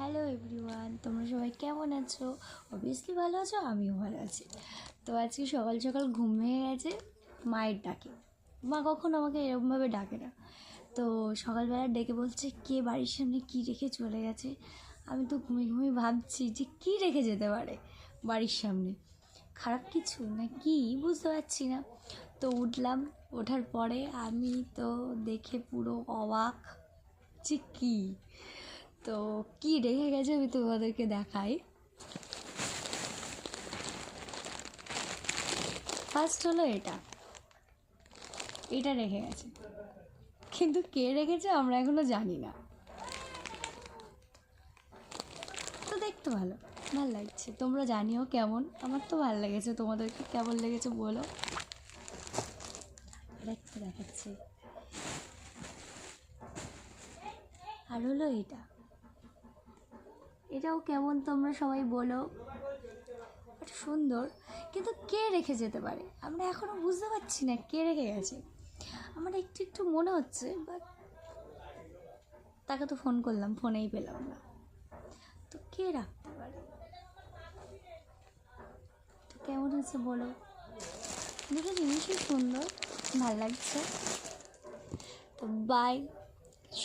Hello everyone, তোমরা সবাই কেমন আছো? অবভিয়াসলি ভালো আছো, আমিও ভালো আছি। তো আজকে সকাল সকাল ঘুম ভেঙে গেছে মায়ের ডাকে। মা কখনো আমাকে এরকমভাবে ডাকে না। তো সকালবেলা ডেকে বলছে কে বাড়ির সামনে কী রেখে চলে গেছে। আমি তো ঘুমিয়ে ঘুমিয়ে ভাবছি যে কী রেখে যেতে পারে বাড়ির সামনে, খারাপ কিছু না কি বুঝতে পারছি না। তো উঠলাম, ওঠার পরে আমি তো দেখে পুরো অবাক যে কী, তো কী রেখে গেছে আমি তোমাদেরকে দেখাই। ফার্স্ট হলো এটা রেখে গেছে, কিন্তু কে রেখেছে আমরা এখনো জানি না। তো দেখতে ভালো লাগছে, তোমরা জানিও কেমন। আমার তো ভালো লেগেছে, তোমাদেরকে কেমন লেগেছে বলো। দেখতে দেখাচ্ছে। আর হলো এটাও কেমন তোমরা সবাই বলো। সুন্দর, কিন্তু কে রেখে যেতে পারে আমরা এখনো বুঝতে পারছি না কে রেখে গেছে। আমার একটু একটু মনে হচ্ছে, বাট তাকে তো ফোন করলাম, ফোনেই পেলাম না। তো কে রাখতে পারে? তো কেমন হচ্ছে বলো। দুটো জিনিসই সুন্দর, ভাল লাগছে। তো বাই,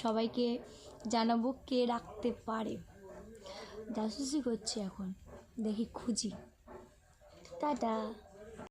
সবাইকে জানাবো কে রাখতে পারে। জাসুসি করছি এখন, দেখি খুঁজি। টাটা।